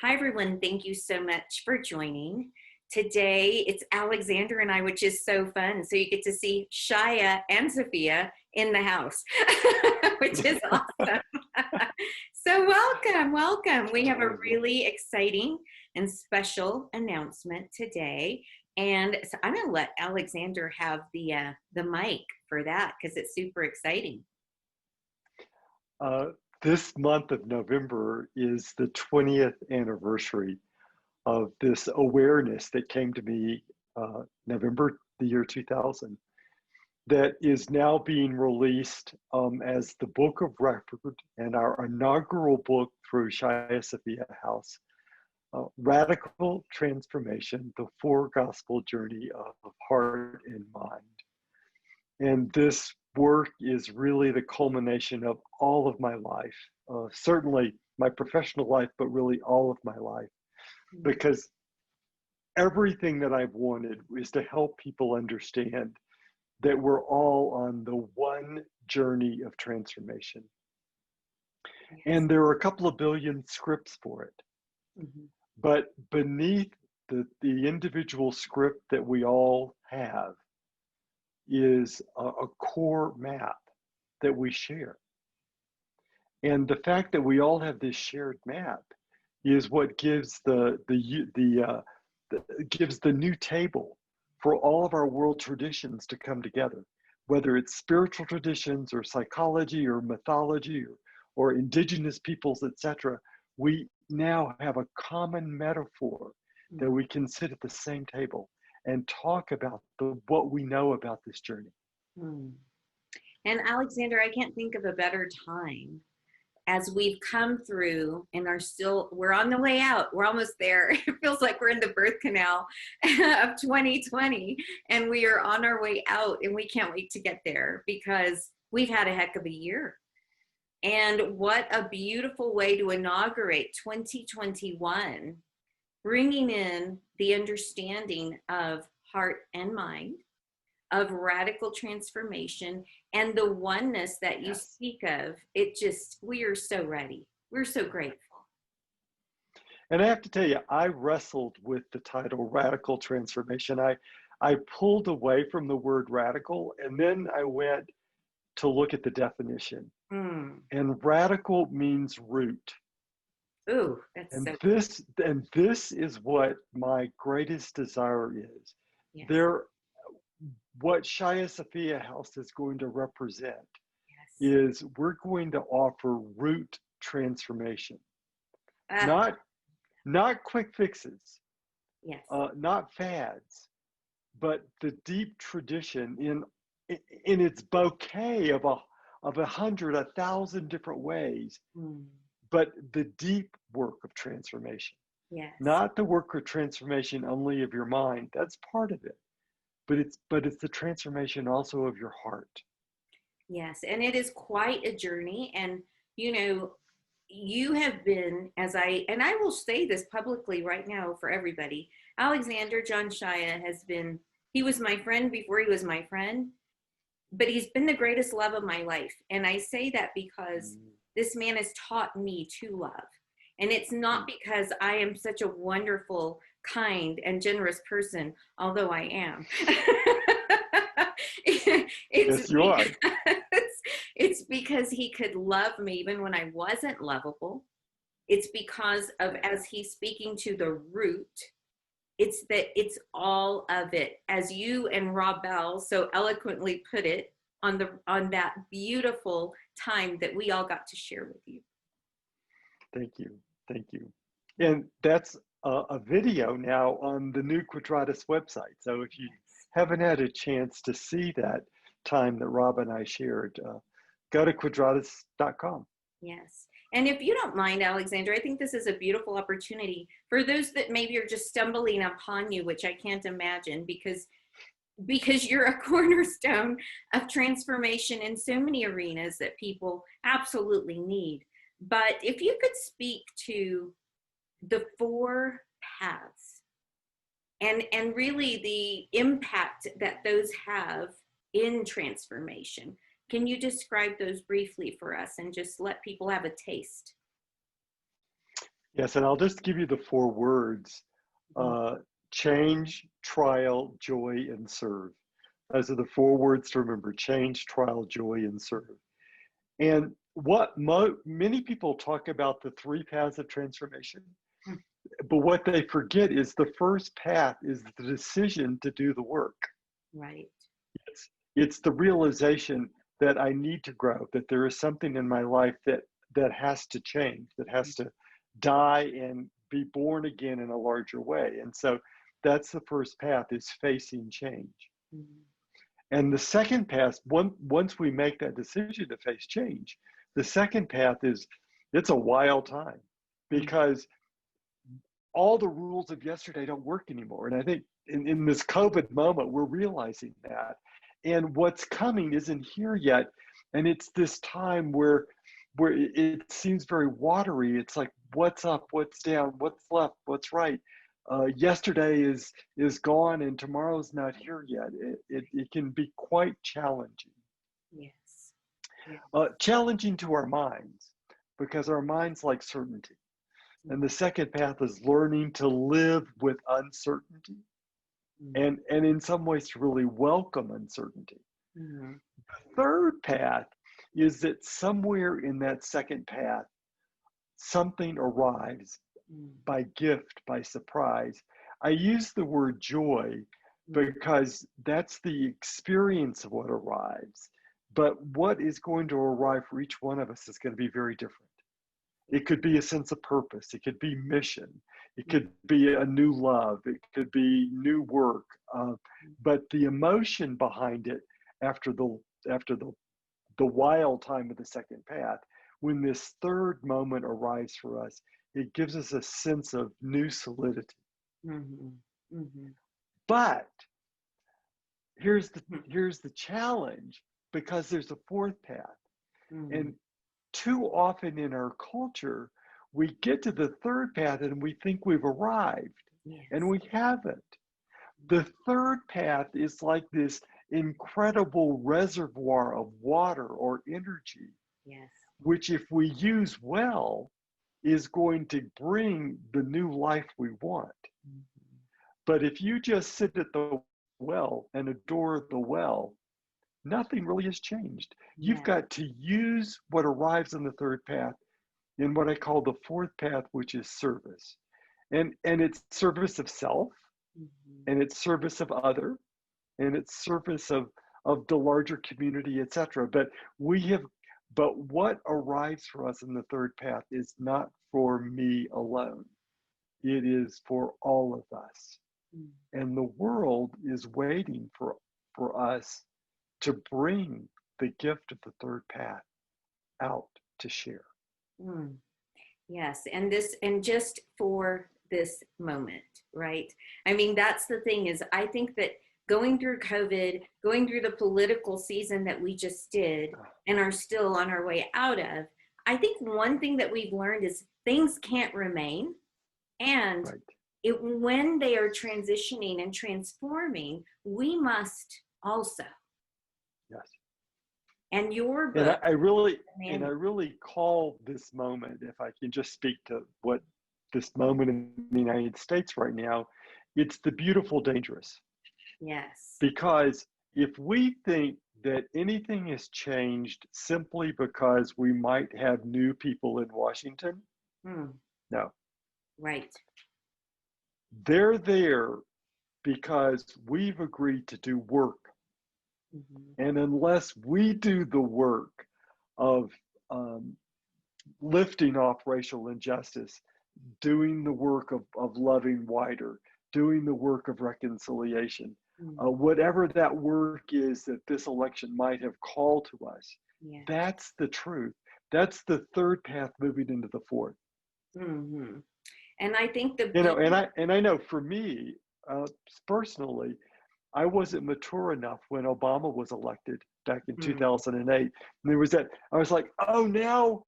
Hi, everyone. Thank you so much for joining. Today, it's Alexander and I, which is so fun. So you get to see Shaia and Sophia in the house, which is awesome. So welcome. We have a really exciting and special announcement today. And so I'm going to let Alexander have the mic for that because it's super exciting. This month of November is the 20th anniversary of this awareness that came to me November the year 2000 that is now being released as the book of record and our inaugural book through Shaia-Sophia House, Radical Transformation, the Four Gospel Journey of Heart and Mind. And this work is really the culmination of all of my life, certainly my professional life, but really all of my life, because everything that I've wanted is to help people understand that we're all on the one journey of transformation. Yes. And there are a couple of billion scripts for it. Mm-hmm. But beneath the individual script that we all have is a core map that we share. And the fact that we all have this shared map is what gives gives the new table for all of our world traditions to come together, whether it's spiritual traditions or psychology or mythology or indigenous peoples, etc. We now have a common metaphor that we can sit at the same table and talk about what we know about this journey. And Alexander, I can't think of a better time as we've come through and we're on the way out. We're almost there. It feels like we're in the birth canal of 2020 and we are on our way out, and we can't wait to get there because we've had a heck of a year. And what a beautiful way to inaugurate 2021, bringing in the understanding of heart and mind, of radical transformation, and the oneness that you speak of. We are so ready. We're so grateful. And I have to tell you, I wrestled with the title Radical Transformation. I pulled away from the word radical, and then I went to look at the definition. And radical means root. Ooh, that's and so this is what my greatest desire is. Yes. What Shaia-Sophia House is going to represent Yes. is we're going to offer root transformation, not quick fixes, yes, not fads, but the deep tradition in its bouquet of 100, 1,000 different ways, but the deep work of transformation. Yes. Not the work of transformation only of your mind. That's part of it. But it's the transformation also of your heart. Yes, and it is quite a journey. And you have been, and I will say this publicly right now for everybody, Alexander John Shaia he was my friend before he was my friend, but he's been the greatest love of my life. And I say that because this man has taught me to love. And it's not because I am such a wonderful, kind, and generous person, although I am. Yes, you are. It's because he could love me even when I wasn't lovable. It's because of, as he's speaking to the root, it's all of it. As you and Rob Bell so eloquently put it on that beautiful time that we all got to share with you. Thank you. And that's a video now on the new Quadratus website. So if you haven't had a chance to see that time that Rob and I shared, go to quadratus.com. Yes. And if you don't mind, Alexander, I think this is a beautiful opportunity for those that maybe are just stumbling upon you, which I can't imagine because you're a cornerstone of transformation in so many arenas that people absolutely need. But if you could speak to the four paths and really the impact that those have in transformation, can you describe those briefly for us and just let people have a taste? Yes, and I'll just give you the 4 words: Mhm. uh, change, trial, joy, and serve. Those are the 4 words to remember: change, trial, joy, and serve. And what many people talk about the 3 paths of transformation, Mm. but what they forget is the first path is the decision to do the work. Right. It's the realization that I need to grow, that there is something in my life that has to change, that has to die and be born again in a larger way. And so that's the first path, is facing change. Mhm. And the second path, once we make that decision to face change, the second path is, it's a wild time, Mhm. because all the rules of yesterday don't work anymore. And I think in this COVID moment, we're realizing that. And what's coming isn't here yet. And it's this time where it seems very watery. It's like, what's up, what's down, what's left, what's right. Yesterday is gone, and tomorrow's not here yet. It can be quite challenging. Yes. Yeah. Challenging to our minds, because our minds like certainty. And Mhm. the second path is learning to live with uncertainty, and in some ways to really welcome uncertainty. Mhm. Third path is that somewhere in that second path, something arrives Mhm. by gift, by surprise. I use the word joy Mhm. because that's the experience of what arrives. But what is going to arrive for each one of us is going to be very different. It could be a sense of purpose. It could be mission. It Mhm. could be a new love. It could be new work. But the emotion behind it, after the wild time of the second path, when this third moment arrives for us, it gives us a sense of new solidity. Mhm. Mhm. But here's the Mhm. here's the challenge, because there's a fourth path. Mhm. And too often in our culture, we get to the third path and we think we've arrived, and Yes. we haven't. The third path is like this incredible reservoir of water or energy, Yes. which, if we use well, is going to bring the new life we want. Mhm. But if you just sit at the well and adore the well, nothing really has changed. You've Yes. got to use what arrives in the third path in what I call the fourth path, which is service. And it's service of self, Mhm. and it's service of other, and it's service of the larger community, etc. But what arrives for us in the third path is not for me alone. It is for all of us. Mhm. And the world is waiting for us to bring the gift of the third path out to share. Mm. Yes, and this, and just for this moment, right? I mean, that's the thing, is I think that going through COVID, going through the political season that we just did and are still on our way out of, I think one thing that we've learned is things can't remain. And Right. when they are transitioning and transforming, we must also. Yes. And your And book, I really and I man, really call this moment, if I can just speak to what this moment in the United States right now, it's the beautiful dangerous. yes. Because if we think that anything has changed simply because we might have new people in Washington, Mm, no. right. They're there because we've agreed to do work. Mm-hmm. And unless we do the work of um, lifting off racial injustice, doing the work of loving wider, doing the work of reconciliation, Mm, whatever that work is that this election might have called to us, yeah. that's the truth. That's the third path moving into the fourth. Mm-hmm. And I think the You know, beauty. and I know for me uh, personally, I wasn't mature enough when Obama was elected back in Mm, 2008. And there was that, I was like, oh, now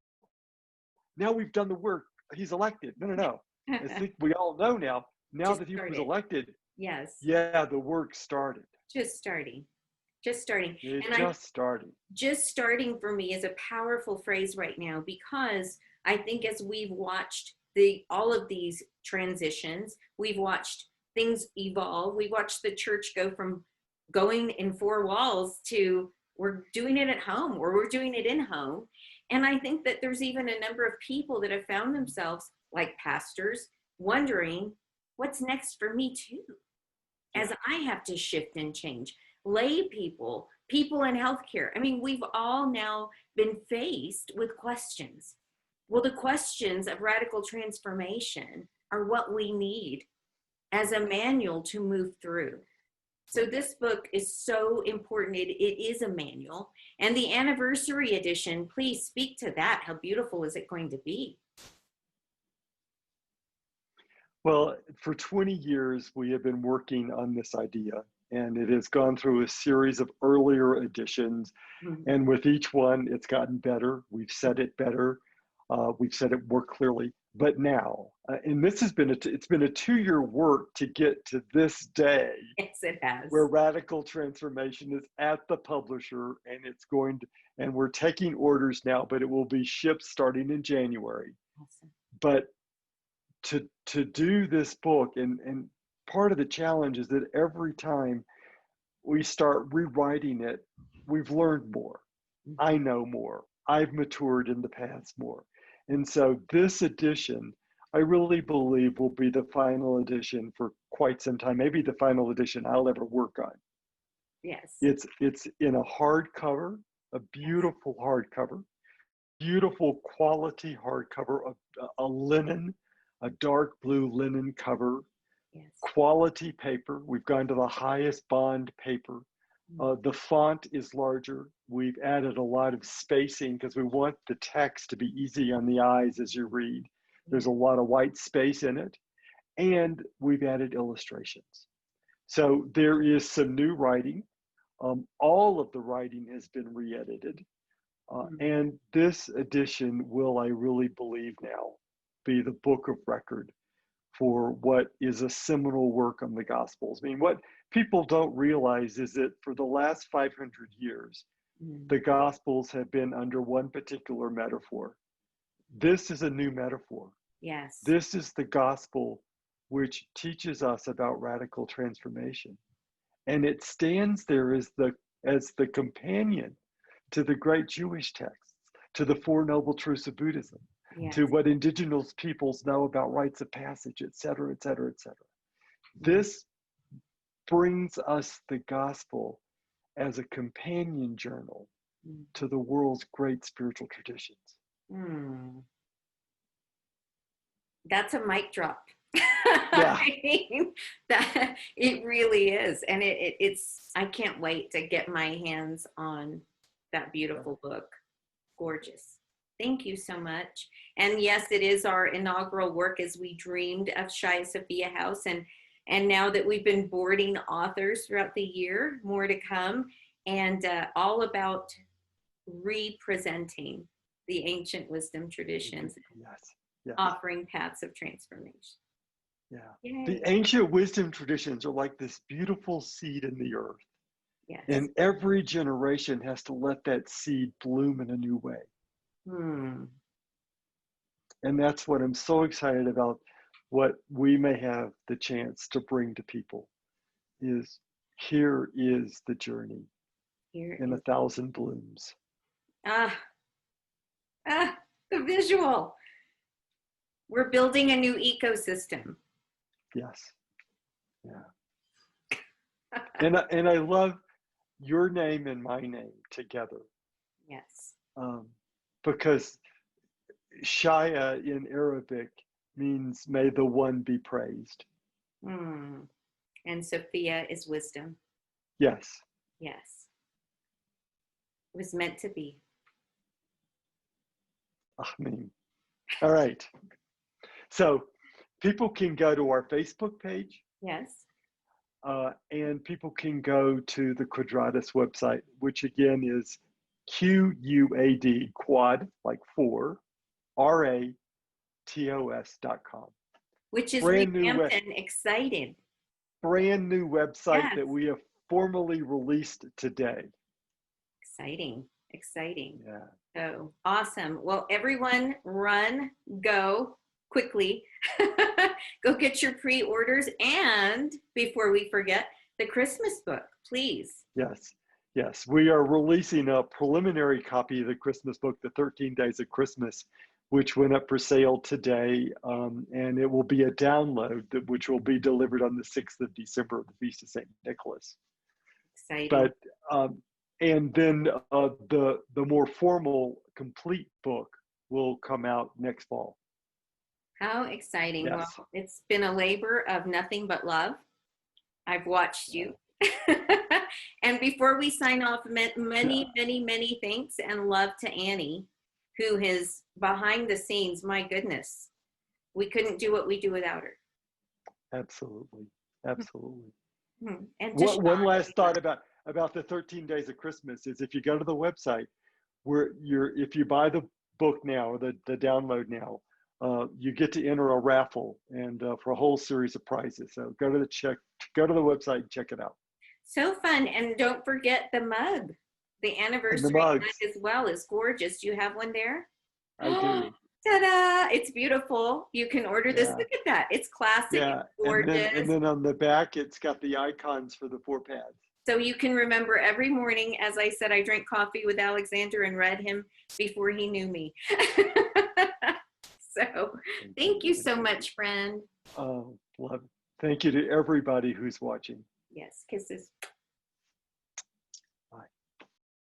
we've done the work. He's elected. No, no, no. I think we all know now just that he was started. elected, Yes, yeah, the work started. just starting. Just starting. It And I just started. just starting for me is a powerful phrase right now, because I think as we've watched all of these transitions. We've watched things evolve. We watched the church go from going in four walls to we're doing it at home, or we're doing it in home. And I think that there's even a number of people that have found themselves, like pastors, wondering what's next for me too, as I have to shift and change. Lay people, people in healthcare. I mean, we've all now been faced with questions. Well, the questions of radical transformation are what we need as a manual to move through. So this book is so important. It is a manual. And the anniversary edition, please speak to that. How beautiful is it going to be? Well, for 20 years, we have been working on this idea, and it has gone through a series of earlier editions. Mm-hmm. And with each one, it's gotten better. We've said it better. We've said it more clearly. But now, and this has been it's been a 2-year work to get to this day. Yes, it has. Where Radical Transformation is at the publisher, and it's going to, and we're taking orders now, but it will be shipped starting in January. Awesome. But to do this book, and part of the challenge is that every time we start rewriting it, we've learned more. Mm-hmm. I know more. I've matured in the past more. And so this edition, I really believe, will be the final edition for quite some time, maybe the final edition I'll ever work on. Yes. It's in a hardcover, a beautiful hardcover, beautiful quality hardcover, a linen, a dark blue linen cover, yes. Quality paper. We've gone to the highest bond paper. The font is larger. We've added a lot of spacing because we want the text to be easy on the eyes as you read. There's a lot of white space in it. And we've added illustrations. So there is some new writing. All of the writing has been re-edited. And this edition will, I really believe now, be the book of record for what is a seminal work on the Gospels. I mean, what people don't realize is that for the last 500 years, the Gospels have been under one particular metaphor. This is a new metaphor. Yes. This is the Gospel which teaches us about radical transformation. And it stands there as the companion to the great Jewish texts, to the Four Noble Truths of Buddhism, yes. To what indigenous peoples know about rites of passage, et cetera, et cetera, et cetera. This brings us the gospel as a companion journal to the world's great spiritual traditions. That's a mic drop. Yeah. I mean, that it really is. And it's, I can't wait to get my hands on that beautiful book. Gorgeous. Thank you so much. And yes, it is our inaugural work as we dreamed of Shaia-Sophia House. And now that we've been boarding authors throughout the year, more to come, and all about representing the ancient wisdom traditions, yes. Yes. offering paths of transformation. Yeah. Yay. The ancient wisdom traditions are like this beautiful seed in the earth. Yes. And every generation has to let that seed bloom in a new way. And that's what I'm so excited about, what we may have the chance to bring to people is, here is the journey in 1,000 blooms. The visual. We're building a new ecosystem. Yes. Yeah. and I love your name and my name together. Yes. Because Shaia in Arabic means may the one be praised. And Sophia is wisdom. Yes. Yes. It was meant to be. Amen. All right. So people can go to our Facebook page. Yes. And people can go to the Quadratus website, which again is QUAD, quad, like 4, RATOS.com. Which is revamped and exciting. Brand new website yes. that we have formally released today. Exciting. Yeah. So awesome. Well, everyone run, go, quickly. Go get your pre-orders. And before we forget, the Christmas book, please. Yes, yes. We are releasing a preliminary copy of the Christmas book, The 13 Days of Christmas, which went up for sale today. And it will be a download which will be delivered on the 6th of December, the Feast of St. Nicholas. Exciting. But, and then the more formal, complete book will come out next fall. How exciting. Yes. Well, it's been a labor of nothing but love. I've watched you. And before we sign off, many thanks and love to Annie, who is behind the scenes. My goodness, we couldn't do what we do without her. Absolutely. Absolutely. And to One last thought about the 13 Days of Christmas is if you go to the website, if you buy the book now or the download now, you get to enter a raffle and for a whole series of prizes. So go to the website and check it out. So fun. And don't forget the mug. The anniversary mug as well is gorgeous. Do you have one there? I do. Ta-da! It's beautiful. You can order this. Look at that. It's classic. Yeah. It's gorgeous. And then on the back, it's got the icons for the 4 pads. So you can remember every morning, as I said, I drank coffee with Alexander and read him before he knew me. So thank you so much, friend. Oh, love it. Thank you to everybody who's watching. Yes, kisses.